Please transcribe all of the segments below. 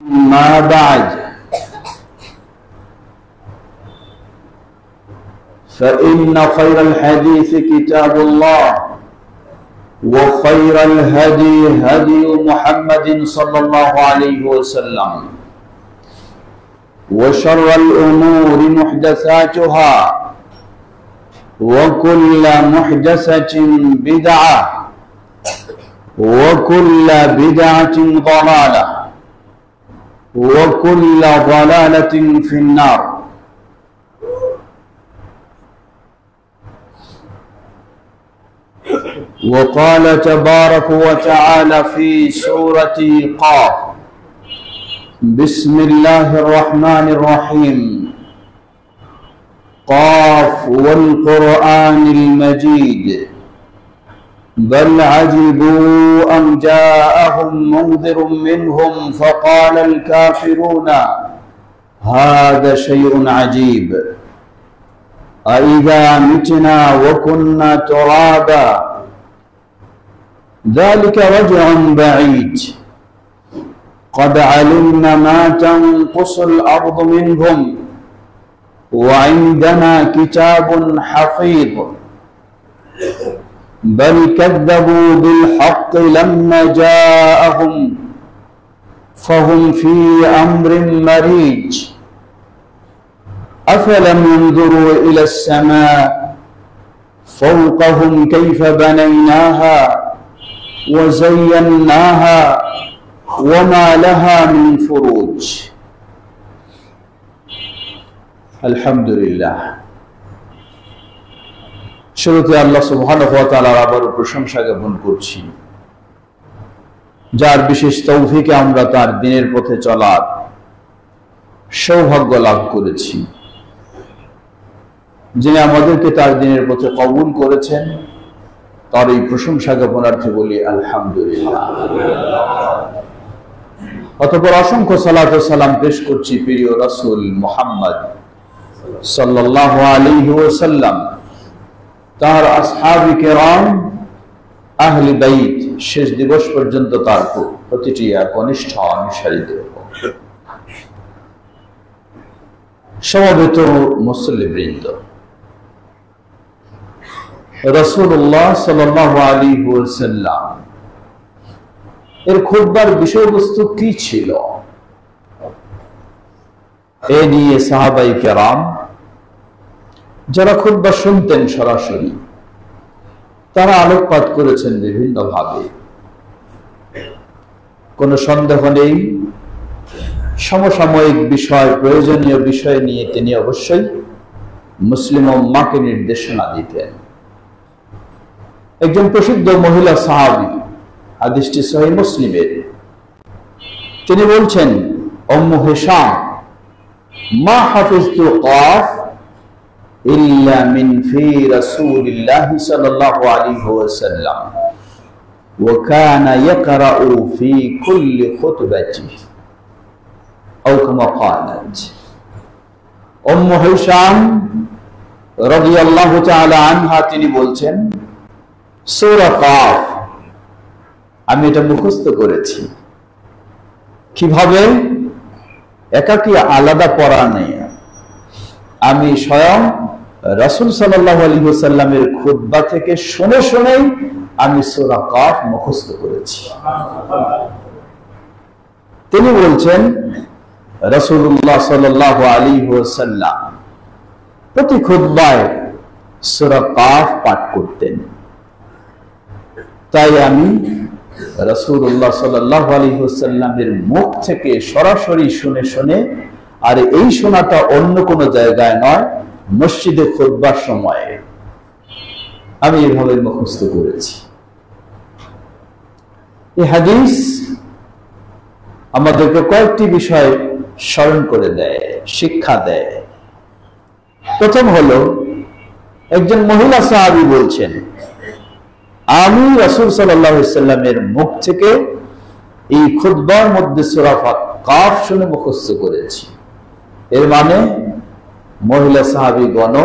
ما بعد فإن خير الحديث كتاب الله وخير الهدي هدي محمد صلى الله عليه وسلم وشر الأمور محدثاتها وكل محدثة بدعة وكل بدعة ضلالة وكل ضلالة في النار وقال تبارك وتعالى في سورة قاف بسم الله الرحمن الرحيم قاف والقرآن المجيد بل عجبوا أن جاءهم منذر منهم فقال الكافرون هذا شيء عجيب أإذا متنا وكنا ترابا ذلك رجع بعيد قد علمنا ما تنقص الأرض منهم وعندنا كتاب حفيظ بل كذبوا بالحق لما جاءهم فهم في أمر مريج أفلم ينظروا إلى السماء فوقهم كيف بنيناها وزيناها وما لها من فروج الحمد لله শুরুতে আল্লাহ সুবহানাহু ওয়া তাআলার আবারও প্রশংসা জ্ঞাপন করছি, যার বিশেষ তৌফিকে আমরা তার দ্বীনের পথে চলার সৌভাগ্য লাভ করেছি। যিনি আমাদেরকে তার দ্বীনের পথে কবুল করেছেন, তার এই প্রশংসা জ্ঞাপনার্থে বলি আলহামদুলিল্লাহ। অতঃপর অসংখ্য সালাত ও সালাম পেশ করছি প্রিয় রাসূল মুহাম্মদ সাল্লাল্লাহু আলাইহি ওয়াসাল্লাম, তার আসহাবে কেরাম, আহলে বাইত, শেষ দিবস পর্যন্ত তার প্রতিটি কনিষ্ঠ অনুসারীদের উপর। সমবেত মুসল্লিবৃন্দ, রাসূলুল্লাহ সাল্লাল্লাহু আলাইহি ওয়াসাল্লাম এর খুতবার বিষয়বস্তু কি ছিল, এ নিয়ে সাহাবায়ে কেরাম যারা খুতবা শুনতেন সরাসরি, তারা আলোকপাত করেছেন বিভিন্নভাবে। কোনো সন্দেহ নেই, সমসাময়িক বিষয়, প্রয়োজনীয় বিষয় নিয়ে তিনি অবশ্যই মুসলিম উম্মাহকে নির্দেশনা দিতেন। একজন প্রসিদ্ধ মহিলা সাহাবী, হাদিসটি সহিহ মুসলিমের, তিনি বলছেন, উম্মু হিশাম, মা হাফিজতু কাফ ইল্লা মিন ফি রাসূলিল্লাহ সাল্লাল্লাহু আলাইহি ওয়াসাল্লাম ওয়া কানা ইয়াকরাউ ফি কুল্লি খুতবাতিহি আও কামা ক্বালাত। উম্মু হিশাম রাদিয়াল্লাহু তাআলা আনহা তিনি বলছেন, সূরা কাফ আমি এটা মুখস্থ করেছি। কিভাবে? একাকী আলাদা পড়া নেই, আমি স্বয়ং রাসূল সাল্লাল্লাহু আলাইহি ওয়াসাল্লামের খুতবা থেকে শুনে শুনেই আমি সূরা কাফ মুখস্থ করেছি। তিনি বলছেন, রাসূলুল্লাহ সাল্লাল্লাহু আলাইহি ওয়াসাল্লাম প্রতি খুতবায় সূরা কাফ পাঠ করতেন। তাই আমি রাসূলুল্লাহ সাল্লাল্লাহু আলাইহি ওয়াসাল্লামের মুখ থেকে সরাসরি শুনে শুনে, আর এই শোনাটা অন্য কোনো জায়গায় নয়, মসজিদে খুতবার সময়ে আমি এভাবে মুখস্থ করেছি। এই হাদিস আমাদেরকে কয়েকটি বিষয় স্মরণ করে দেয়, শিক্ষা দেয়। প্রথম হলো, একজন মহিলা সাহাবী বলছেন, আমি রাসূল সাল্লাল্লাহু আলাইহি ওয়াসাল্লামের মুখ থেকে এই খুতবার মধ্যে সূরা কাফ শুনে মুখস্থ করেছি। এর মানে মহিলা সাহাবীগণ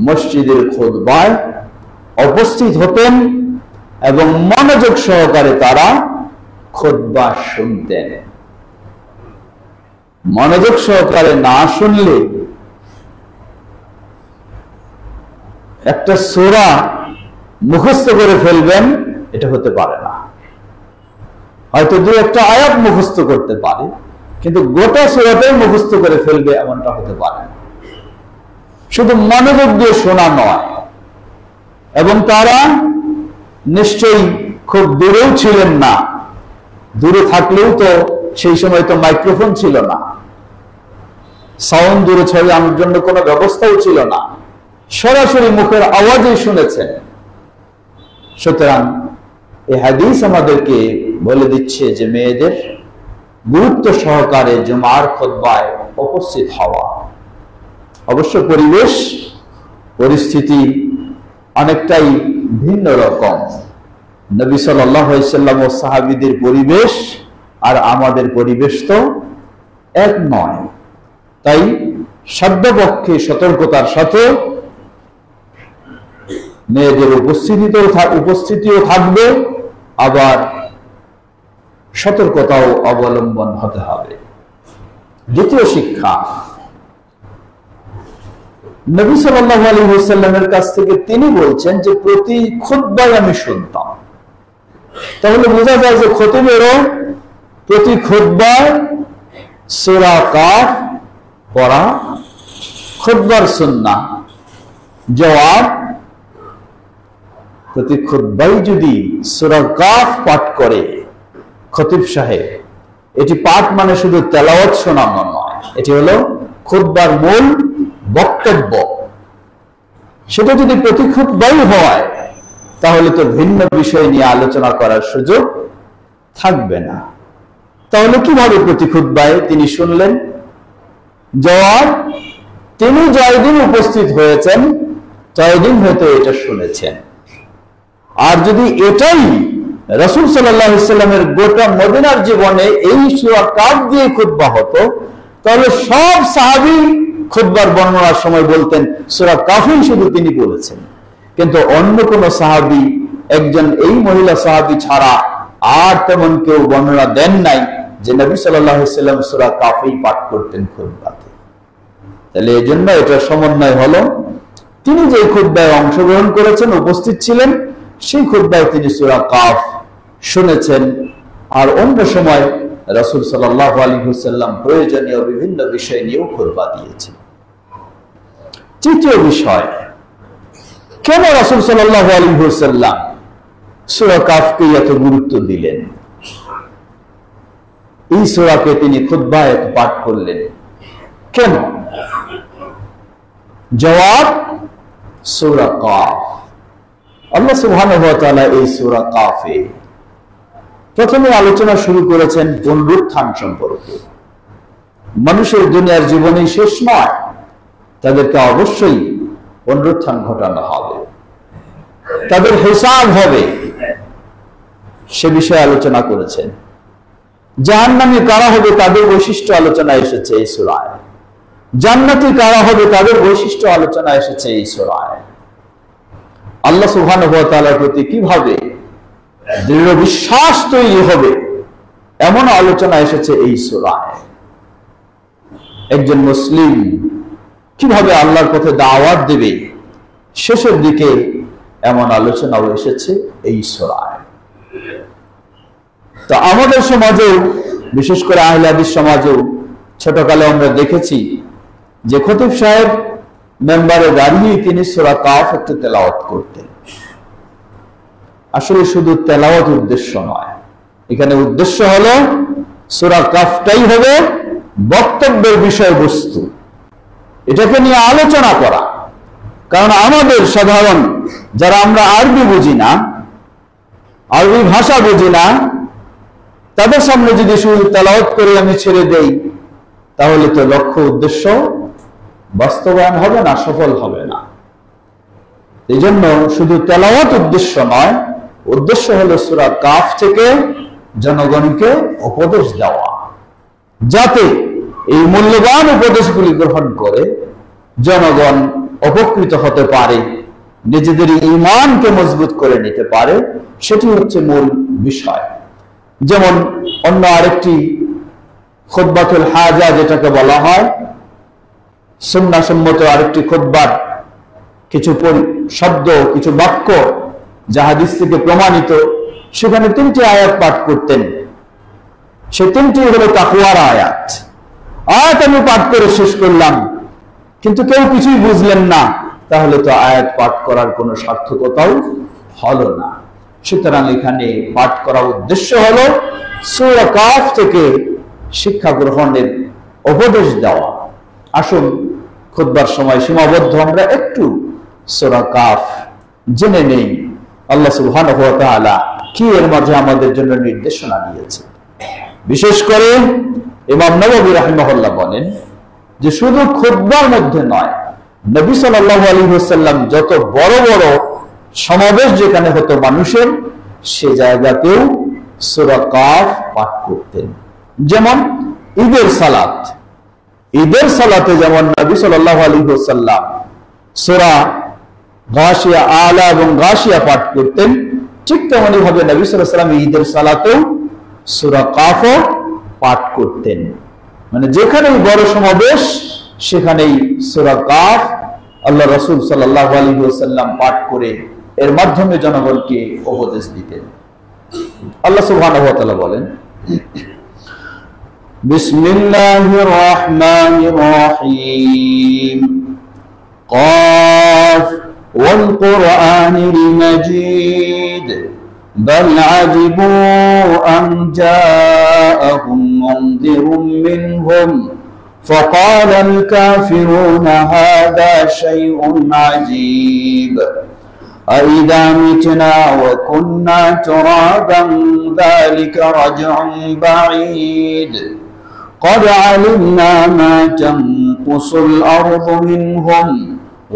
মসজিদের খুতবায় উপস্থিত হতেন এবং মনোযোগ সহকারে তারা খুতবা শুনতেন। মনোযোগ সহকারে না শুনলে একটা সূরা মুখস্থ করে ফেলবেন, এটা হতে পারে না। হয়তো দু একটা আয়াত মুখস্থ করতে পারে, কিন্তু গোটা সূরাটাই মুখস্থ করে ফেলবে এমনটা হতে পারে না। শুধু মনোযোগ দিয়ে শোনা নয়, এবং তারা নিশ্চয়ই খুব দূরেও ছিলেন না। দূরে থাকলেও তো সেই সময় তো মাইক্রোফোন ছিল না, সাউন্ড দূরে ছড়ানোর জন্য কোনো ব্যবস্থাও ছিল না, সরাসরি মুখের আওয়াজেই শুনেছেন। সুতরাং এই হাদিস আমাদেরকে বলে দিচ্ছে যে মেয়েদের গুরুত্ব সহকারে জুমার খুতবায় উপস্থিত হওয়া। অবশ্য পরিবেশ পরিস্থিতি অনেকটাই ভিন্ন রকম। নবী সাল্লাল্লাহু আলাইহি সাল্লাম ও সাহাবীদের পরিবেশ আর আমাদের পরিবেশ তো এক নয়। তাই সর্বপক্ষে সতর্কতার সাথে মেয়েদের উপস্থিতিও থাকবে, আবার সতর্কতাও অবলম্বন হতে হবে। দ্বিতীয় শিক্ষা, নবী সাল্লাল্লাহু আলাইহি ওয়াসাল্লামের কাছ থেকে তিনি বলছেন যে প্রতি খুতবায় আমি শুনতাম। তাহলে বোঝা যায় যে খতিবেরও প্রতি খুতবায় সূরা কাফ পড়া খুতবার সুন্নাহ। জবাব, প্রতি খুতবায় যদি সূরা কাফ পাঠ করে খতিব সাহেব, এটি পাঠ মানে শুধু তেলাওয়াত শোনানো নয়, এটি হলো খুতবার মূল বক্তব্য। সেটা যদি প্রতি খুতবাই হয় তাহলে তো ভিন্ন বিষয় নিয়ে আলোচনা করার সুযোগ থাকবে না। তাহলে কিভাবে প্রতি খুতবায় তিনি শুনলেন? জবাব, তিনি জয়দিন উপস্থিত হয়েছেন জয়দিন হয়তো এটা শুনেছেন। আর যদি এটাই রাসূল সাল্লাল্লাহু আলাইহি ওয়াসাল্লামের গোটা মদিনার জীবনে এই সূরা কাফ দিয়ে খুতবা হতো, তাহলে সব সাহাবী খুতবার বর্ণনার সময় বলতেন সূরা কাফই শুধু তিনি বলেছেন। কিন্তু অন্য কোন সাহাবী, একজন এই মহিলা সাহাবী ছাড়া আর তেমন কেউ বর্ণনা দেন নাই যে নবী সাল্লাল্লাহু আলাইহি ওয়াসাল্লাম সূরা কাফই পাঠ করতেন খুতবাতে। তাহলে এই জন্য এটা সমন্বয় হলো, তিনি যে খুতবায় অংশগ্রহণ করেছেন, উপস্থিত ছিলেন, সেই খুতবায় তিনি সূরা কাফ শুনেছেন। আর অন্য সময় রাসূল সাল্লাল্লাহু আলাইহি ওয়াসাল্লাম প্রয়োজনীয় বিভিন্ন বিষয় নিয়েও খুতবা দিয়েছেন। তৃতীয় বিষয়, কেন রাসূল সাল্লাল্লাহু আলাইহি ওয়াসাল্লাম সূরা কাফকে এত গুরুত্ব দিলেন? এই সূরাকে তিনি খুতবায় পাঠ করলেন কেন? জবাব, সূরা কাফ। আল্লাহ সুবহানাহু ওয়া তাআলা এই সূরা কাফে প্রথমে আলোচনা শুরু করেছেন পুনরুত্থান সম্পর্কে। মানুষের দুনিয়ার জীবনে শেষ নয়, তাদেরকে অবশ্যই পুনরুত্থান ঘটানো হবে, তাদের হিসাব হবে, সে বিষয়ে আলোচনা করেছেন। জাহান্নামী কারা হবে তাদের বৈশিষ্ট্য আলোচনা এসেছে এই সূরায়, জান্নাতি কারা হবে তাদের বৈশিষ্ট্য আলোচনা এসেছে এই সূরায়। আল্লাহ সুবহানাহু ওয়া তাআলার প্রতি কিভাবে দৃঢ় বিশ্বাস তৈরি হবে এমন আলোচনা এসেছে এই সূরায়। একজন মুসলিম কিভাবে আল্লাহর পথে দাওয়াত দেবে শেষের দিকে এমন আলোচনাও এসেছে এই সূরায়। তো আমাদের সমাজেও, বিশেষ করে আহলে হাদিস সমাজেও ছোটকালে আমরা দেখেছি যে খতিব সাহেব মেম্বারে দাঁড়িয়ে তিনি সূরা কাফ একটু তেলাওয়াত করতেন। আসলে শুধু তেলাওয়াত উদ্দেশ্য নয়, এখানে উদ্দেশ্য হলো সূরা কাফটাই হবে বক্তব্যের বিষয়বস্তু, এটাকে নিয়ে আলোচনা করা। কারণ আমাদের সাধারণ যারা আমরা আরবি বুঝি না, আরবি ভাষা বুঝি না, তাদের সামনে যদি শুধু তেলাওয়াত করে আমি ছেড়ে দেই তাহলে তো লক্ষ্য উদ্দেশ্য বাস্তবায়ন হবে না, সফল হবে না। এই জন্য শুধু তেলাওয়াত উদ্দেশ্য নয়, উদ্দেশ্য হলো সূরা কাফ থেকে জনগণকে উপদেশ দেওয়া, যাতে এই মূল্যবান উপদেশগুলি গ্রহণ করে জনগণ উপকৃত হতে পারে, নিজেদের ঈমানকে মজবুত করে নিতে পারে। সেটি হচ্ছে মূল বিষয়। যেমন অন্য আরেকটি খুতবাতুল হাজা যেটাকে বলা হয়, সুন্নাহসম্মত আরেকটি খুতবার কিছু শব্দ, কিছু বাক্য যা হাদিস থেকে প্রমাণিত, সেখানে 3টি আয়াত পাঠ করতেন। সে 3টি হলো তাকওয়ার আয়াত। আয়াত আমি পাঠ করে শেষ করলাম, কিন্তু কেউ কিছুই বুঝলেন না, তাহলে তো আয়াত পাঠ করার কোনো সার্থকতাও হলো না। সুতরাং এখানে পাঠ করার উদ্দেশ্য হলো সূরা কাফ থেকে শিক্ষা গ্রহণের উপদেশ দেওয়া। আসুন, খুতবার সময় সীমাবদ্ধ, আমরা একটু সূরা কাফ জেনে নেই আল্লাহ সুবহানাহু ওয়া তাআলা কি এর মাঝে আমাদের জন্য নির্দেশনা দিয়েছে। বিশেষ করে ইমাম নববী রাহিমাহুল্লাহ বলেন যে শুধু খুতবার মধ্যে নয়, নবী সাল্লাল্লাহু আলাইহি ওয়াসাল্লাম যত বড় বড় সমাবেশ যেখানে হতো মানুষের, সে জায়গাতেও সূরা কাফ পাঠ করতেন। যেমন ঈদের সালাত, ঈদের সালাতে যেমন নবী সাল্লাল্লাহু আলাইহি ওয়াসাল্লাম সূরা গাশিয়া, আলা এবং গাশিয়া পাঠ করতেন, ঠিক তেমনি ভাবে নবী সাল্লাল্লাহু আলাইহি ওয়াসাল্লাম ঈদের সালাতেও সূরা কাফও পাঠ করতেন। মানে যেখানেই বড় সমাবেশ সেখানেই সূরা কাফ আল্লাহ রাসূল সাল্লাল্লাহু আলাইহি ওয়াসাল্লাম পাঠ করে এর মাধ্যমে জনগণকে উপদেশ দিতেন। আল্লাহ সুবহানাহু ওয়া তাআলা বলেন, বিসমিল্লাহির রহমানির রহিম, قاف والقرآن المجيد بل عجبوا أن جاءهم منذر منهم فقال الكافرون هذا شيء عجيب أإذا متنا وكنا ترابا ذلك رجع بعيد قد علمنا ما تنقص الأرض منهم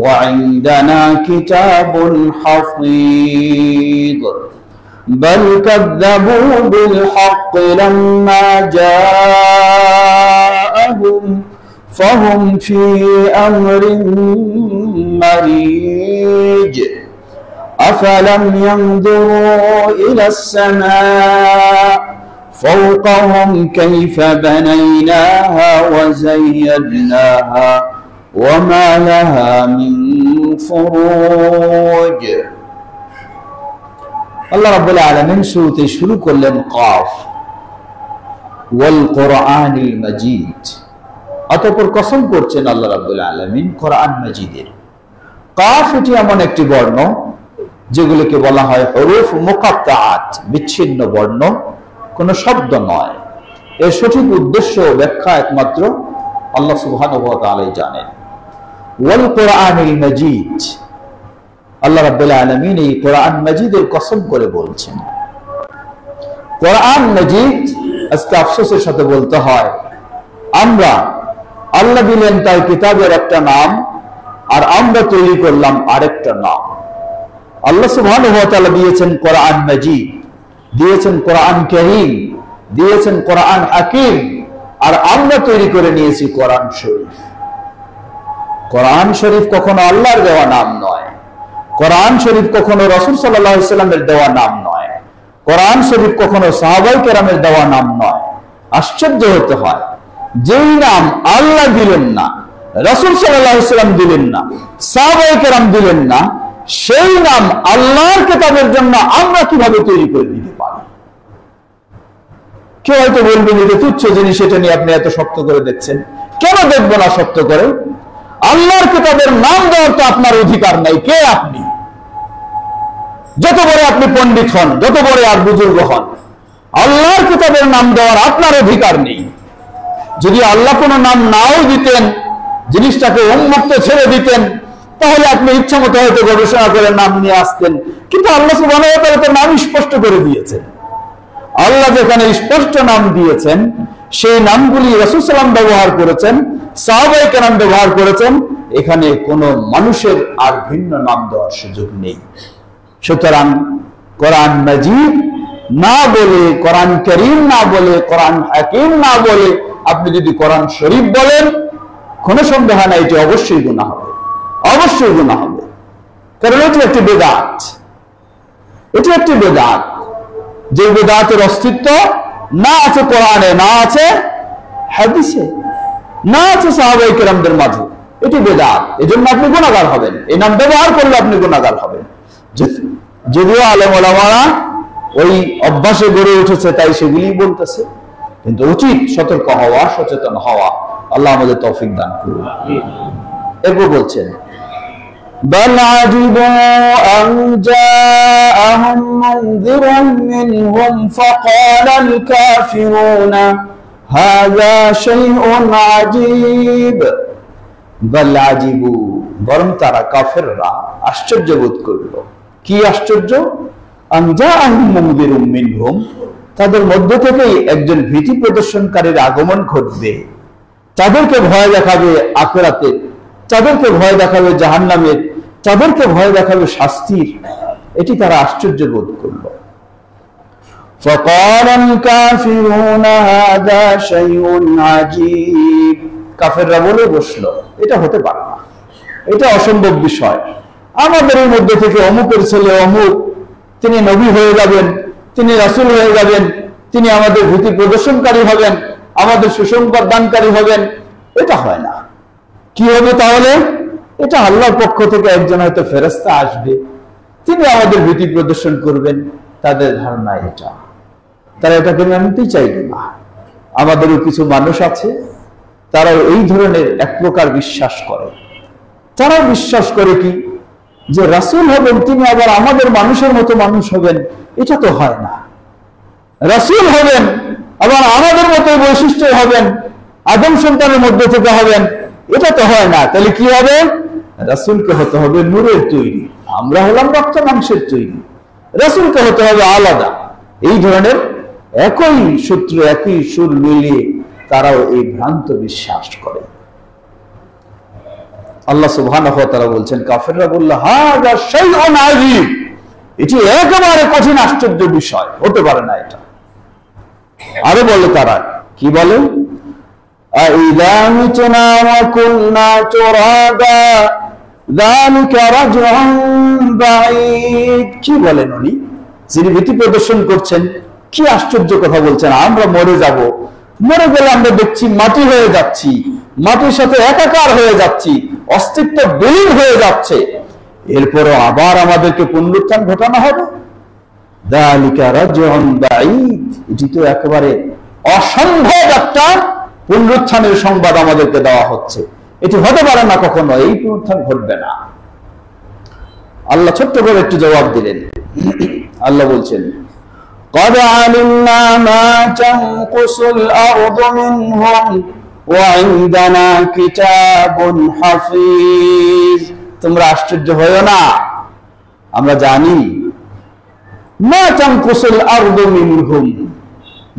وعندنا كتاب حفيظ بل كذبوا بالحق لما جاءهم فهم في أمر مريج أفلم ينظروا إلى السماء فوقهم كيف بنيناها وزيناها وما لها من فروج আল্লাহ রাব্বুল আলামিন শুরুতে শুরু করলেন কাফ ওয়াল কোরআনিল মাজিদ, অতঃপর কসম করছেন আল্লাহ রাব্বুল আলামিন কোরআন মাজিদের। কাফ এটি এমন একটি বর্ণ যেগুলোকে বলা হয় হরুফ মুকাত্তাআত, বিচ্ছিন্ন বর্ণ, কোনো শব্দ নয়। এর সঠিক উদ্দেশ্য ও ব্যাখ্যা একমাত্র আল্লাহ সুবহানাহু ওয়া তাআলাই জানেন। ওয়াল কোরআনিল মাজিদ, আল্লাহ রাব্বুল আলামিন এই কোরআন মাজিদের কসম করে বলছেন। কোরআন মাজিদ, আজকে আফসোসের সাথে বলতে হয়, আমরা, আল্লাহ দিলেন তার কিতাবের একটা নাম, আর আমরা তৈরি করলাম আরেকটা নাম। আল্লাহ সুবহানাহু ওয়া তাআলা দিয়েছেন কোরআন মাজিদ, দিয়েছেন কোরআন কারীম, দিয়েছেন কোরআন হাকিম, আর আমরা তৈরি করে নিয়েছি কোরআন শরীফ। কোরআন শরীফ কখনো আল্লাহর দেওয়া নাম নয়, কোরআন শরীফ কখনো রাসূল সাল্লাল্লাহু আলাইহি ওয়াসাল্লামের দেওয়া নাম নয়, কোরআন শরীফ কখনো সাহাবায়ে কেরামের দেওয়া নাম নয়। আশ্চর্য হতে হয়, যেই নাম আল্লাহ দিলেন না, রাসূল সাল্লাল্লাহু আলাইহি ওয়াসাল্লাম দিলেন না, সাহাবায়ে কেরাম দিলেন না, সেই নাম আল্লাহর কিতাবের জন্য আমরা কিভাবে তৈরি করে দিতে পারি? কেউ হয়তো বলবেন এটা তুচ্ছ জিনিস, এটা নিয়ে আপনি এত শক্ত করে দেখছেন। কেন দেখবো না শক্ত করে? আল্লাহর কিতাবের নাম দেওয়ার তো আপনার অধিকার নাই। কে আপনি? যত বড় আপনি পণ্ডিত হন, যত বড় আর বুজুর্গ হন, আল্লাহর কিতাবের নাম দেওয়ার আপনার অধিকার নেই। যদি আল্লাহ কোনো নাম নাও দিতেন, জিনিসটাকে উন্মুক্ত ছেড়ে দিতেন, তাহলে আপনি ইচ্ছা মতো হয়তো গবেষণা করে নাম নিয়ে আসতেন। কিন্তু আল্লাহ সুবহানাহু ওয়া তাআলা তো নাম স্পষ্ট করে দিয়েছেন। আল্লাহ যেখানে স্পষ্ট নাম দিয়েছেন, সেই নামগুলি রাসূল সাল্লাল্লাহু আলাইহি ওয়াসাল্লাম ব্যবহার করেছেন, সাহাবায়ে কেরাম ব্যবহার করেছেন, এখানে কোনো মানুষের আর ভিন্ন নাম দেওয়ার সুযোগ নেই। সুতরাং কোরআন মাজিদ না বলে, কোরআন কারীম না বলে, কোরআন হাকিম না বলে আপনি যদি কোরআন শরীফ বলেন, কোনো সন্দেহ নাই এটি অবশ্যই গুনাহ হবে, অবশ্যই গুনাহ হবে। কারণ এটি একটি বেদাত, এটি একটি বেদাত, যে বেদাতের অস্তিত্ব না আছে কোরআনে, না আছে হাদিসে না আছে সাহাবায়ে কেরামদের মাঝে। এটি বেদাত, এজন্য আপনি গুনাহগার হবেন। এই নাম ব্যবহার করলে আপনি গুনাহগার হবেন। যদিও আলেম ওলামারা ওই অভ্যাসে গড়ে উঠেছে তাই সেগুলি বলতেছে, কিন্তু উচিত সতর্ক হওয়া, সচেতন হওয়া। আল্লাহ আমাদের তৌফিক দান করুন। এরপর বলছেন بل عجبوا أن جاءهم منذر منهم فقال الكافرون هذا شيء عجيب بل عجبوا বরং তারা কাফেররা আশ্চর্য বোধ করলো। কি আশ্চর্য? أن جاءهم منذر منهم, তাদের মধ্য থেকেই একজন ভীতি প্রদর্শনকারীর আগমন ঘটবে, তাদেরকে ভয় দেখাবে আখিরাতে, তাদেরকে ভয় দেখাবে জাহান্নামের, তাদেরকে ভয় দেখাবে শাস্তির। এটি তারা আশ্চর্য বোধ করলো। فقال الكافرون هذا شيء عجيب, কাফেররা বলে বসলো এটা হতে পারে না, এটা অসম্ভব বিষয়। আমাদের মধ্যে থেকে অমুকের ছেলে অমুক, তিনি নবী হয়ে যাবেন, তিনি রাসূল হয়ে যাবেন, তিনি আমাদের ভীতি প্রদর্শনকারী হবেন, আমাদের সুসংবাদ দানকারী হবেন, এটা হয় না। কি হবে তাহলে? এটা আল্লাহর পক্ষ থেকে একজন হয়তো ফেরেশতা আসবে, তিনি আমাদের ভীতি প্রদর্শন করবেন। তাদের ধারণা এটা, তারা এটাকে মানতেই চাইবে না। আমাদেরও কিছু মানুষ আছে, তারা এই ধরনের এক প্রকার বিশ্বাস করে। তারা বিশ্বাস করে কি যে রাসূল হবেন তিনি আবার আমাদের মানুষের মতো মানুষ হবেন, এটা তো হয় না। রাসূল হবেন আবার আমাদের মতো বৈশিষ্ট্য হবেন, আদম সন্তানের মধ্যে থেকে হবেন, এটা তো হয় না। তাহলে কি হবে? রাসূলকে হতে হবে নূরের তৈরি, আমরা হলাম রক্ত মাংসের তৈরি, রাসূলকে হতে হবে আলাদা। এই ধরনের একই সূত্র একই সুর মিলিয়ে তারাও এই ভ্রান্ত বিশ্বাস করে। আল্লাহ সুবহানাহু ওয়া তাআলা বলছেন কাফেররা বলল হাযা শাইউন আযীম, এটি একেবারে কঠিন আশ্চর্য বিষয়, হতে পারে না এটা। আরো বলে তারা কি বলে আইযা মিতনা ওয়া কুননা তুরাবা যালিকা রাজউন বাঈদ। কি বলেন উনি যিনি ভীতি প্রদর্শন করছেন? কি আশ্চর্য কথা বলছেন, আমরা মরে যাব, মরে গেলে আমরা দেখছি মাটি হয়ে যাচ্ছি, মাটির সাথে একাকার হয়ে যাচ্ছি, অস্তিত্ব বিলীন হয়ে যাচ্ছে, এরপরও আবার আমাদেরকে পুনরুত্থান ঘটানো হবে। যালিকা রাজউন বাঈদ, এটি তো একেবারে অসম্ভব একটা পুনরুত্থানের সংবাদ আমাদেরকে দেওয়া হচ্ছে, এটি হতে পারে না কখনো, এই পুনরুত্থান ঘটবে না। আল্লাহ ছোট্ট করে একটু জবাব দিলেন। আল্লাহ বলছেন قد علمنا ما تنقص الأرض منهم وعندنا كتاب حفيظ। তোমরা আশ্চর্য হয়ো না, আমরা জানি মা তানকুসুল আরদু মিনহুম,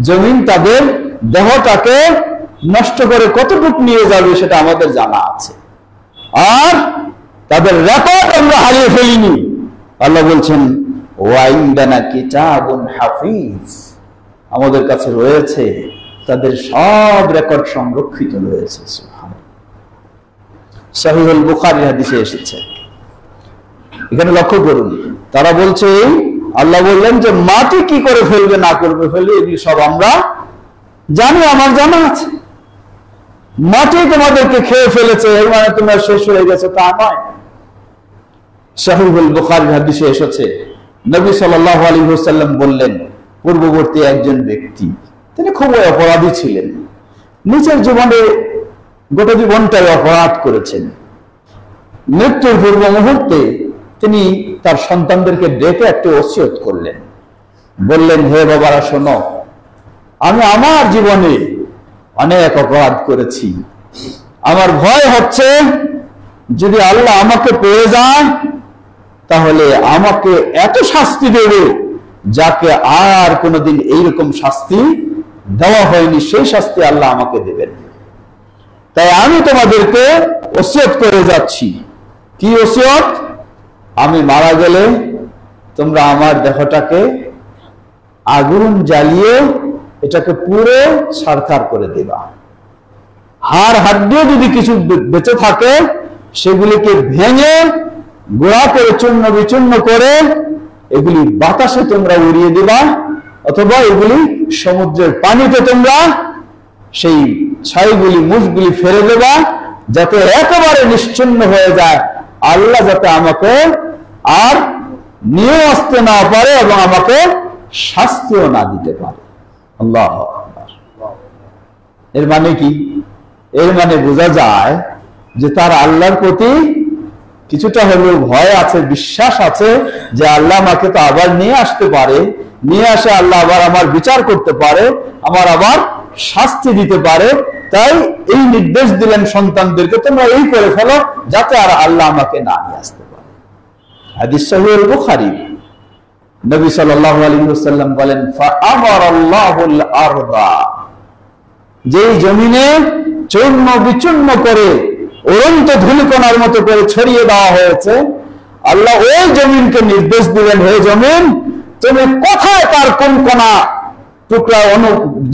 জমিন তাদের দেহটাকে নষ্ট করে কতটুকু নিয়ে যাবে সেটা আমাদের জানা আছে, আর তাদের রেকর্ড আমরা হারিয়ে ফেলিনি। আল্লাহ বলছেন ওয়াইন্দানা কিতাবুন হাফিজ, আমাদের কাছে রয়েছে তাদের সব রেকর্ড সংরক্ষিত রয়েছে। সহিহুল বুখারী হাদিসে এসেছে। এখানে লক্ষ্য করুন, তারা বলছে আল্লাহ বললেন যে মাটি কি করে ফেলবে না করবে ফেলবে এগুলি সব আমরা জানি, আমার জানা আছে। মাটি তোমাদেরকে খেয়ে ফেলেছে এর মানে তোমরা শেষ হয়ে গেছে তা নয়। সহিহুল বুখারী হাদিসে এসেছে নবী সাল্লাল্লাহু আলাইহি ওয়াসাল্লাম বললেন পূর্ববর্তী একজন ব্যক্তি, তিনি খুব অপরাধী ছিলেন, নিজের জীবনে গোটা জীবনটাই অপরাধ করেছেন। মৃত্যুর পূর্ব মুহূর্তে তিনি তার সন্তানদেরকে ডেকে একটি ওসিয়ত করলেন, বললেন হে বাবারা শোনো, আমি আমার জীবনে অনেক অপরাধ করেছি, আমার ভয় হচ্ছে যদি আল্লাহ আমাকে পেয়ে যায় তাহলে আমাকে এত শাস্তি দেবে যাকে আর কোনোদিন এইরকম শাস্তি দেওয়া হয়নি, সেই শাস্তি আল্লাহ আমাকে দেবেন। তাই আমি তোমাদেরকে ওসিয়ত করে যাচ্ছি। কি ওসিয়ত? আমি মারা গেলে তোমরা আমার দেহটাকে আগুন জ্বালিয়ে এটাকে পুরো ছারখার করে দেবা, হাড় হাড্ডিও যদি কিছু বেঁচে থাকে সেগুলিকে ভেঙে গোড়া করে চূর্ণ বিচূর্ণ করে এগুলি বাতাসে তোমরা উড়িয়ে দিবা, অথবা এগুলি সমুদ্রের পানিতে তোমরা সেই ছাইগুলি মুখগুলি ফেলে দেবা, যাতে একেবারে নিশ্চিন্ন হয়ে যায়, আল্লাহ যাতে আমাকে আর নিয়ে আসতে না পারে এবং আমাকে শাস্তিও না দিতে পারে। আল্লাহ আকবার। এর মানে কি? এর মানে বোঝা যায় যে তার আল্লাহর প্রতি কিছুটা হলেও ভয় আছে, বিশ্বাস আছে যে আল্লাহ আমাকে তো আবার নিয়ে আসতে পারে, নিয়ে আসে আল্লাহ আবার আমার বিচার করতে পারে, আমার আবার শাস্তি দিতে পারে। তাই এই নির্দেশ দিলেন সন্তানদেরকে, তোমরা এই করে ফেলো যাতে আর আল্লাহ আমাকে না নিয়ে আসতে পারে। হাদিস সহিহ বুখারী, নবী সাল্লাল্লাহু আলাইহি ওয়াসাল্লাম বলেন, ফাআমারাল্লাহুল আরদা, যেই জমিনে চূর্ণ বিচূর্ণ করে উড়ন্ত ধূলিকণার মতো করে ছড়িয়ে দেওয়া হয়েছে, আল্লাহ ওই জমিনকে নির্দেশ দিলেন, হে জমিন, তুমি কোথায় তার কোন কোনা টুকরা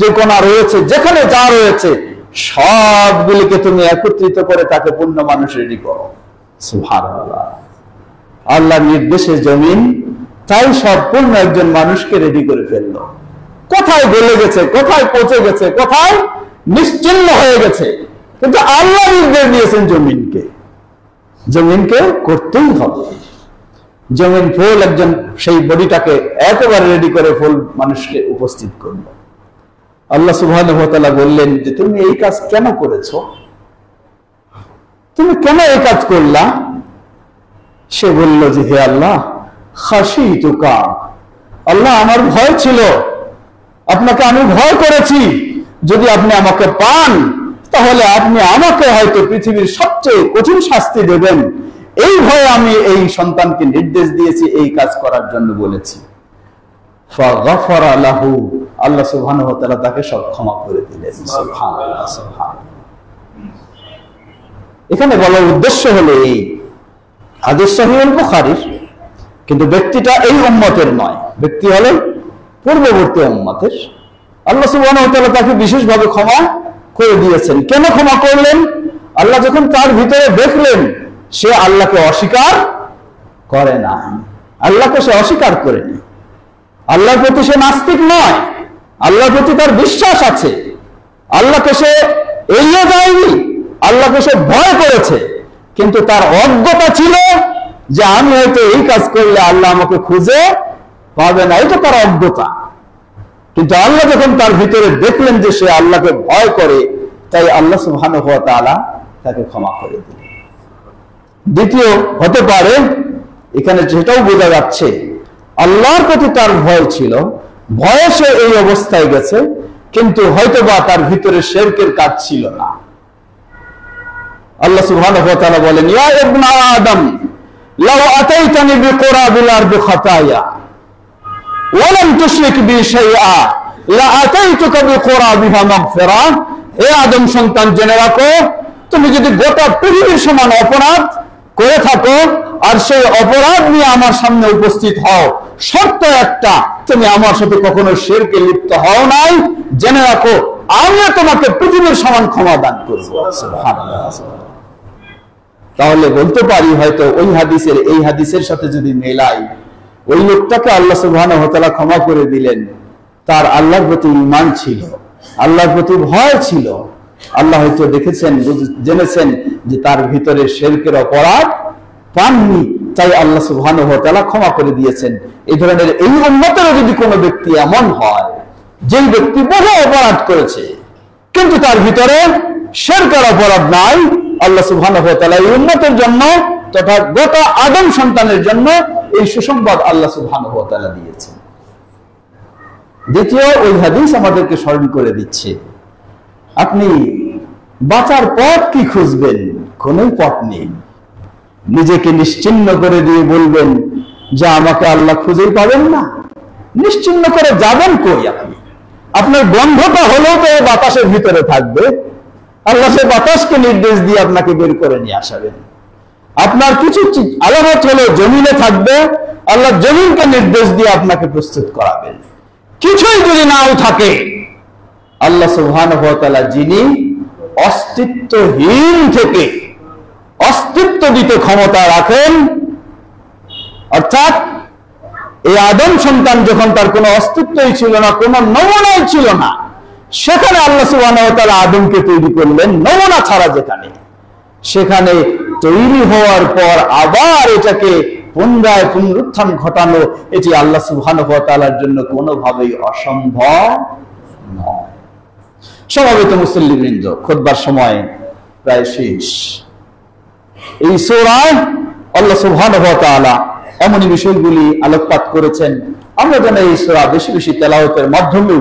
যে কোনা রয়েছে, যেখানে যা রয়েছে সবগুলিকে তুমি একত্রিত করে তাকে পূর্ণ মানুষ রেডি করো। সুবহানাল্লাহ। আল্লাহর নির্দেশে জমিন তাই সব পূর্ণ একজন মানুষকে রেডি করে ফেললো। কোথায় গলে গেছে, কোথায় পচে গেছে, কোথায় নিশ্চিন্ন হয়ে গেছে, কিন্তু আল্লাহ নির্দেশ দিয়েছেন জমিনকে করতেই হবে। জমিন ফুল একজন সেই বডিটাকে একেবারে রেডি করে ফুল মানুষকে উপস্থিত করলো। আল্লাহ সুবহানাহু ওয়া তাআলা বললেন যে তুমি এই কাজ কেন করেছো, তুমি কেন এই কাজ করলা? সে বলল যে হে আল্লাহ, খাশিতুকা, আল্লাহ আমার ভয় ছিল, আপনাকে আমি ভয় করেছি, যদি আপনি আমাকে পান তাহলে আপনি আমাকে হয়তো পৃথিবীর সবচেয়ে কঠিন শাস্তি দেবেন, এই ভয়ে আমি এই সন্তানকে নির্দেশ দিয়েছি, এই কাজ করার জন্য বলেছি। ফাগাফারা লাহু, আল্লাহ সুবহানাহু ওয়া তাআলা তাকে সব ক্ষমা করে দিলেন। সুবহানাল্লাহ, সুবহানাল্লাহ। এখানে বলার উদ্দেশ্য হলো এই হাদিস সহিহ বুখারীর, কিন্তু ব্যক্তিটা এই উম্মতের নয়, ব্যক্তি হলো পূর্ববর্তী উম্মতের। আল্লাহ সুবহানাহু ওয়া তাআলা তাকে বিশেষভাবে ক্ষমা করে দিয়েছেন। কেন ক্ষমা করলেন? আল্লাহ যখন তার ভিতরে দেখলেন সে আল্লাহকে অস্বীকার করে না, আল্লাহকে সে অস্বীকার করেনি, আল্লাহর প্রতি সে নাস্তিক নয়, আল্লাহর প্রতি তার বিশ্বাস আছে, আল্লাহকে সে এড়িয়ে যায়নি, আল্লাহকে সে ভয় করেছে, কিন্তু তার অজ্ঞতা ছিল যে আমি হয়তো এই কাজ করলে আল্লাহ আমাকে খুঁজে পাবে না, এটা তার অজ্ঞতা। কিন্তু আল্লাহ যখন তার ভিতরে দেখলেন যে সে আল্লাহকে ভয় করে, তাই আল্লাহ সুবহানাহু ওয়া তাআলা তাকে ক্ষমা করে দিলেন। দ্বিতীয় হতে পারে এখানে যেটাও বোঝা যাচ্ছে, আল্লাহর প্রতি তার ভয় ছিল, ভয়ে সে এই অবস্থায় গেছে, কিন্তু হয়তোবা তার ভিতরে শিরকের কাজ ছিল না। আল্লাহ সুবহানাহু ওয়া তাআলা বলেন, ইয়া ইবনা আদম লাউ আতাইতানি বিকুরাবিল আরদি খাতায়া ওয়া লাম তুশরিক বি শাইআ লা আতাইতুকা বিকুরাবিহা মাগফিরা। হে আদম সন্তান, জেনে রাখো, তুমি যদি গোটা পৃথিবীর সমান অপরাধ করে থাকো আর সেই অপরাধ নিয়ে আমার সামনে উপস্থিত হও, শর্ত একটা, তুমি আমার সাথে কখনো শিরকে লিপ্ত হও নাই, জেনে রাখো আমিও তোমাকে পৃথিবীর সমান ক্ষমা দান করব। সুবহানাল্লাহ। তাহলে বলতে পারি হয়তো ওই হাদিসের এই হাদিসের সাথে যদি মেলাই, ওই লোকটাকে আল্লাহ সুবহানাহু ওয়া তাআলা ক্ষমা করে দিলেন, তার আল্লাহর প্রতি ঈমান ছিল, আল্লাহর প্রতি ভয় ছিল। আল্লাহ হয়তো দেখেছেন, জেনেছেন যে তার ভিতরে শিরকের অপরাধ পাননি, তাই আল্লাহ সুবহানাহু ওয়া তাআলা ক্ষমা করে দিয়েছেন। এই ধরনের এই উম্মতের যদি কোনো ব্যক্তি এমন হয়, যেই ব্যক্তি বহু অপরাধ করেছে কিন্তু তার ভিতরে শিরকের অপরাধ নাই, আল্লাহ সুবহানাহু ওয়া তাআলা এই উম্মতের জন্য তথা গোটা আদম সন্তানের জন্য এই সুসংবাদ আল্লাহ সুবহানাহু ওয়া তাআলা দিয়েছেন। দ্বিতীয় ওই হাদিস আমাদেরকে স্মরণ করে দিচ্ছে, আপনি বাঁচার পথ কি খুঁজবেন? কোনো পথ নেই। নিজেকে নিশ্চিন্ন করে দিয়ে বলবেন যে আমাকে আল্লাহ খুঁজেই পাবেন না, নিশ্চিন্ন করে যাবেন কই? আপনি আপনার বন্ধটা হলেও তো বাতাসের ভিতরে থাকবে, আল্লাহ সে বাতাসকে নির্দেশ দিয়ে আপনাকে বের করে নিয়ে আসাবেন। আপনার কিছু আলামত হলো জমিনে থাকবে, আল্লাহ জমিনকে নির্দেশ দিয়ে আপনাকে প্রস্তুত করাবেন। কিছুই যদি নাও থাকে, আল্লাহ সুবহানাহু ওয়া তাআলা যিনি অস্তিত্বহীন থেকে অস্তিত্ব দিতে ক্ষমতা রাখেন, অর্থাৎ এই আদম সন্তান যখন তার কোনো অস্তিত্বই ছিল না, কোনো নমুনাই ছিল না, সেখানে আল্লাহ সুবহানাহু ওয়া তাআলা আদমকে তৈরি করলেন নমুনা ছাড়া, যেখানে সেখানে তৈরি হওয়ার পর আবার এটাকে পুনরুত্থান ঘটানো, এটি আল্লাহ সুবহানাহু ওয়া তাআলার জন্য কোনোভাবেই অসম্ভব নয়। সমবেত মুসল্লিবৃন্দ, খুতবার সময় প্রায় শেষ। এই সূরায় আল্লাহ সুবহানাহু ওয়া তাআলা এমনই বিষয়গুলি আলোকপাত করেছেন, আমরা যেন এই সূরা বেশি বেশি তেলাওয়াতের মাধ্যমে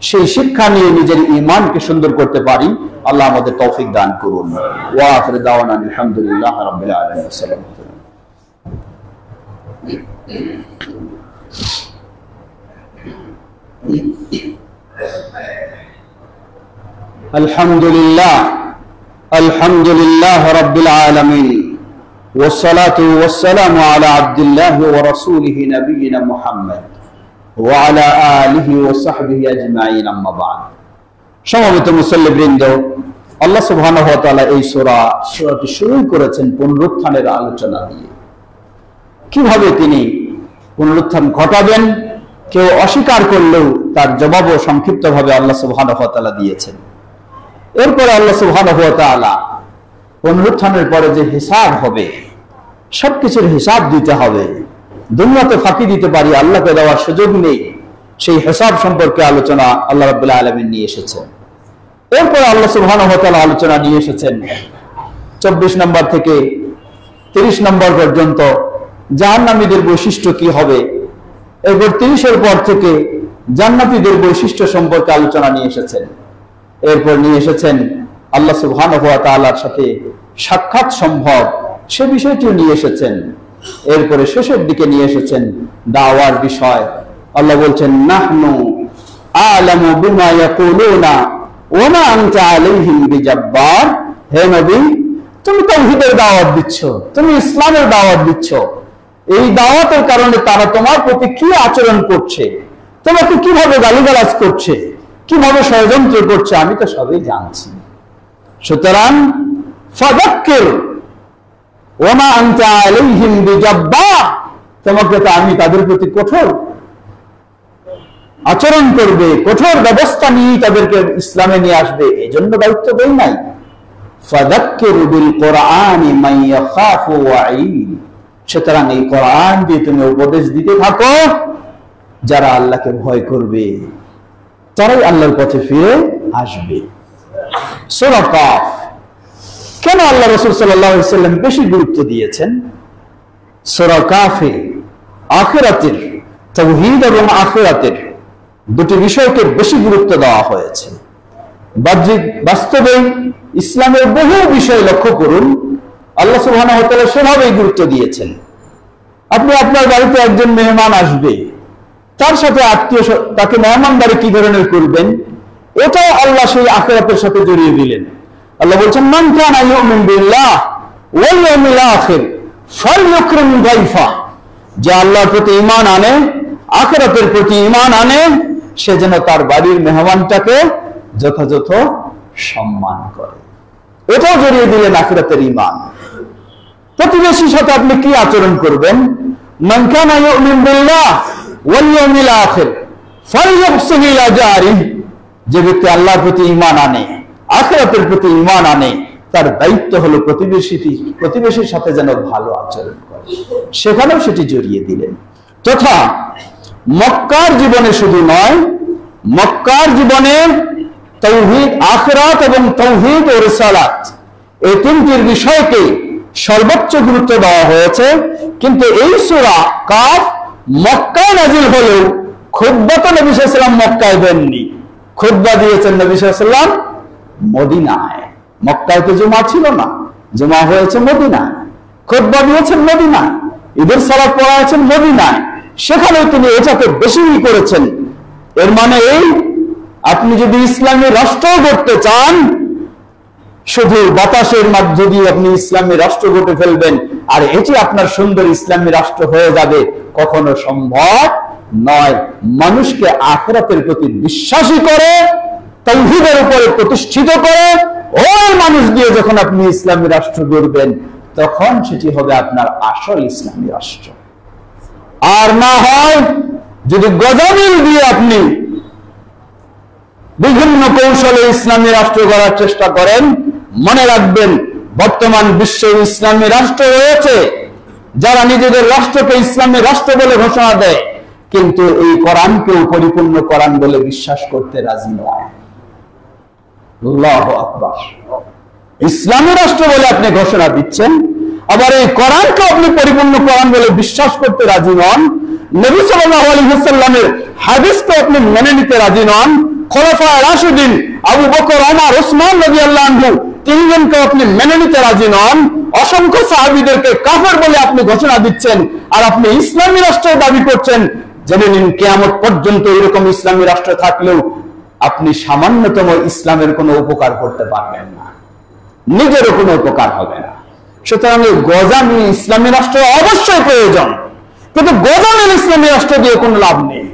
সেই শিক্ষা নিয়ে নিজের ঈমানকে সুন্দর করতে পারি। আল্লাহ আমাদের তৌফিক দান করুন। ওয়া আখিরু দাওয়ানা আলহামদুলিল্লাহি রাব্বিল আলামিন। আসসালামু আলহামদুলিল্লাহ আলহামদুলিল্লাহি রাব্বিল আলামিন ওয়াসসালাতু ওয়াসসালামু আলা আবদিল্লাহি ওয়া রাসূলিহি নবিয়িনা মুহাম্মদ ওয়া আলা আলিহি ওয়া সাহবিহি আজমাইন, আম্মা বা'দ। সমবেত মুসল্লিবৃন্দ, আল্লাহ সুবহানাহু ওয়া তাআলা এই সূরাটি শুরু করেছেন পুনরুত্থানের আলোচনা দিয়ে। কিভাবে তিনি পুনরুত্থান ঘটাবেন, কেউ অস্বীকার করলেও তার জবাবও সংক্ষিপ্তভাবে আল্লাহ সুবহানাহু ওয়া তাআলা দিয়েছেন। এরপরে আল্লাহ সুবহানাহু ওয়া তাআলা পুনরুত্থানের পরে যে হিসাব হবে, সবকিছুর হিসাব দিতে হবে। দুনিয়াতে ফাঁকি দিতে পারি, আল্লাহকে দেওয়ার সুযোগ নেই, সেই হিসাব সম্পর্কে আলোচনা আল্লাহ রাব্বুল আলামিন নিয়ে এসেছেন। এরপরে আল্লাহ সুবহানাহু ওয়া তাআলা আলোচনা নিয়ে এসেছেন 24 নম্বর থেকে 30 নম্বর পর্যন্ত জাহান্নামীদের বৈশিষ্ট্য কি হবে। এরপর 30-এর পর থেকে জান্নাতীদের বৈশিষ্ট্য সম্পর্কে আলোচনা নিয়ে এসেছেন। এরপর নিয়ে এসেছেন আল্লাহ সুবহানাহু ওয়া তাআলার সাথে সাক্ষাৎ সম্ভব, সে বিষয়টিও নিয়ে এসেছেন। এরপরে শেষের দিকে নিয়ে এসেছেন দাওয়ার বিষয়। আল্লাহ বলছেন, নাহনু আ'লামু বিমা ইয়াকুলুনা ওয়া মা আনতা আলাইহিম বিজাব্বার। হে নবী, তুমি তাওহীদের দাওয়াত দিচ্ছ, তুমি ইসলামের দাওয়াত দিচ্ছ, এই দাওয়াতের কারণে তারা তোমার প্রতি কি আচরণ করছে, তোমাকে কিভাবে গালিগালাজ করছে, কিভাবে ষড়যন্ত্র করছে, আমি তো সবই জানছি। সুতরাং ফাযাক্কির ওয়া মা আনতা আলাইহিম বিজাব্বার, তোমাকে তো আমি তাদের প্রতি কঠোর আচরণ করবে, কঠোর ব্যবস্থা নিয়ে তাদেরকে ইসলামে নিয়ে আসবে, এজন্য দায়িত্ব দেই নাই। ফাযাক্কির বিল কুরআনি মান ইয়াখাফু ওয়াঈদ, সুতরাং এই কোরআন দিয়ে তুমি উপদেশ দিতে থাকো, যারা আল্লাহকে ভয় করবে তারাই আল্লাহর পথে ফিরে আসবে। সূরা কাফ কেন আল্লাহ রাসূল সাল্লাল্লাহু আলাইহি ওয়াসাল্লাম বেশি গুরুত্ব দিয়েছেন? সূরা কাফে আখিরাতের, তাওহীদ এবং আখিরাতের দুটি বিষয়কে বেশি গুরুত্ব দেওয়া হয়েছে। বাস্তবে ইসলামের বহু বিষয় লক্ষ্য করুন, আল্লাহ সুবহানাহু ওয়া তাআলা সেভাবেই গুরুত্ব দিয়েছেন। আপনি আপনার বাড়িতে একজন মেহমান আসবে, তার সাথে আত্মীয়, তাকে মেহমানদারি কি ধরনের করবেন, এটাও আল্লাহ সেই আখিরাতের সাথে জড়িয়ে দিলেন। আল্লাহ বলছেন, মান কানা ইউমিনু বিল্লাহ ওয়াল ইয়াউমিল আখির ফালইউকরিম যায়ফা, যে আল্লাহর প্রতি ঈমান আনে, আখিরাতের প্রতি ঈমান আনে, সে যেন তার বাড়ির মেহমানটাকে যথাযথ সম্মান করে। এটাও জড়িয়ে দিলেন আখিরাতের ঈমান। প্রতিবেশীর সাথে আপনি কি আচরণ করবেন? মান কানা ইউমিনু বিল্লাহ ওয়াল ইয়াউমিল আখির ফালইউহসিন ইলা জারিহি, যে ব্যক্তি আল্লাহর প্রতি ঈমান আনে, আখিরাতের প্রতি ঈমান আনে, তার দায়িত্ব হলো প্রতিবেশীর সাথে যেন ভালো আচরণ করে, সেখানেও সেটি জড়িয়ে দিলেন। তথা মক্কার জীবনে শুধু নয়, মক্কার জীবনে তাওহীদ, আখিরাত এবং তাওহীদ ও রিসালাত, এই তিনটির বিষয়কে সর্বোচ্চ গুরুত্ব দেওয়া হয়েছে। কিন্তু এই সূরা কাফ মক্কায় নাযিল হলেও খুতবা তো নবী সাল্লাল্লাহু আলাইহি ওয়াসাল্লাম মক্কায় দেননি, খুতবা দিয়েছেন নবী সাল্লাল্লাহু আলাইহি ওয়াসাল্লাম মদিনায়। মক্কায় তো জুমা ছিল না, জুমা হয়েছে মদিনায়, খুতবা দিয়েছেন মদিনায়, ঈদের সালাত পড়াচ্ছেন মদিনায়, সেখানেও তিনি এটাকে বেশি করেছেন। এর মানে এই, আপনি যদি ইসলামী রাষ্ট্র গড়তে চান, শুধু বাতাসের মধ্য দিয়ে আপনি ইসলামী রাষ্ট্র গড়ে ফেলবেন আর এটি আপনার সুন্দর ইসলামী রাষ্ট্র হয়ে যাবে, কখনো সম্ভব নয়। মানুষকে আখিরাতের প্রতি বিশ্বাসী করে, তাওহীদের উপরে প্রতিষ্ঠিত করে, ওই মানুষ দিয়ে যখন আপনি ইসলামী রাষ্ট্র গড়বেন, তখন সেটি হবে আপনার আসল ইসলামী রাষ্ট্র। আর না হয় যদি গজামিল দিয়ে আপনি বিভিন্ন কৌশলে ইসলামী রাষ্ট্র গড়ার চেষ্টা করেন, মনে রাখবেন বর্তমান বিশ্বে ইসলামী রাষ্ট্র রয়েছে যারা নিজেদের রাষ্ট্রকে ইসলামী রাষ্ট্র বলে ঘোষণা দেয়, কিন্তু এই কোরআনকেও পরিপূর্ণ কোরআন বলে বিশ্বাস করতে রাজি নয়। আল্লাহু আকবার। ইসলামী রাষ্ট্র বলে আপনি ঘোষণা দিচ্ছেন, আবার এই কোরআনকে আপনি পরিপূর্ণ কোরআন বলে বিশ্বাস করতে রাজি নন। নবী সাল্লাল্লাহু আলাইহি ওয়াসাল্লামের হাদিসকে আপনি মেনে নিতে রাজি নন। খোলাফায়ে রাশিদিন আবু বকর, ওমর, ওসমান রাদিয়াল্লাহু আনহু তিনজনকে আপনি মেনে নিতে রাজি নন। অসংখ্য সাহাবীদেরকে কাফের বলে আপনি ঘোষণা দিচ্ছেন, আর আপনি ইসলামী রাষ্ট্র দাবি করছেন। জেনে নিন, কিয়ামত পর্যন্ত এরকম ইসলামী রাষ্ট্র থাকলেও আপনি সামান্যতম ইসলামের কোনো উপকার করতে পারবেন না, নিজেরও কোনো উপকার হবে না। সুতরাং গজামি ইসলামী রাষ্ট্র অবশ্যই প্রয়োজন, কিন্তু গজামির ইসলামী রাষ্ট্র দিয়ে কোনো লাভ নেই।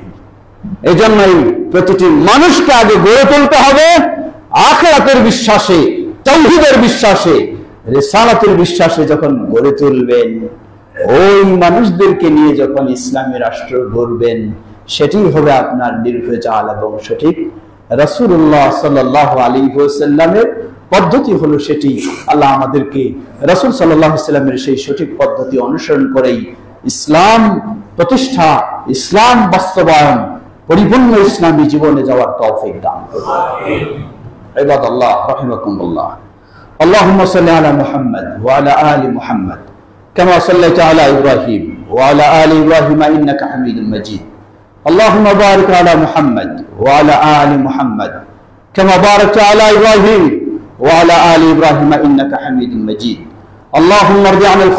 এই জন্যই প্রতিটি মানুষকে আগে গড়ে তুলতে হবে আখিরাতের বিশ্বাসে, তাওহীদের বিশ্বাসে, রিসালাতের বিশ্বাসে। যখন গড়ে তুলবেন, ওই মানুষদেরকে নিয়ে যখন ইসলামী রাষ্ট্র গড়বেন, সেটি হবে আপনার নির্ভেজাল এবং সঠিক। রাসূলুল্লাহ সাল্লাল্লাহু আলাইহি ওয়াসাল্লামের পদ্ধতি হলো সেটি। আল্লাহ আমাদেরকে রাসূল সাল্লাল্লাহু আলাইহি ওয়াসাল্লামের সেই সঠিক পদ্ধতি অনুসরণ করেই ইসলাম প্রতিষ্ঠা, ইসলাম বাস্তবায়ন, পরিপূর্ণ ইসলামী জীবনে যাওয়ার তৌফিক দান করুন। আমিন। ইবাদাল্লাহ রাহিমাকুমুল্লাহ। আল্লাহুম্মা সাল্লি আলা মুহাম্মাদ ওয়া আলা আলি মুহাম্মাদ কামা সাল্লাইতা আলা ইব্রাহিম ওয়া আলা আলি ইব্রাহিম ইন্নাকা হামিদুম মাজিদ। আল্লাহুম্মা বারিক আলা মুহাম্মাদ ওয়া আলা আলি মুহাম্মাদ কামা বারাকতা আলা ইব্রাহিম ওয়া আলা আলি ইব্রাহিম ইন্নাকা হামিদুম মাজিদ। আল্লাহুম্মা রদি আনিল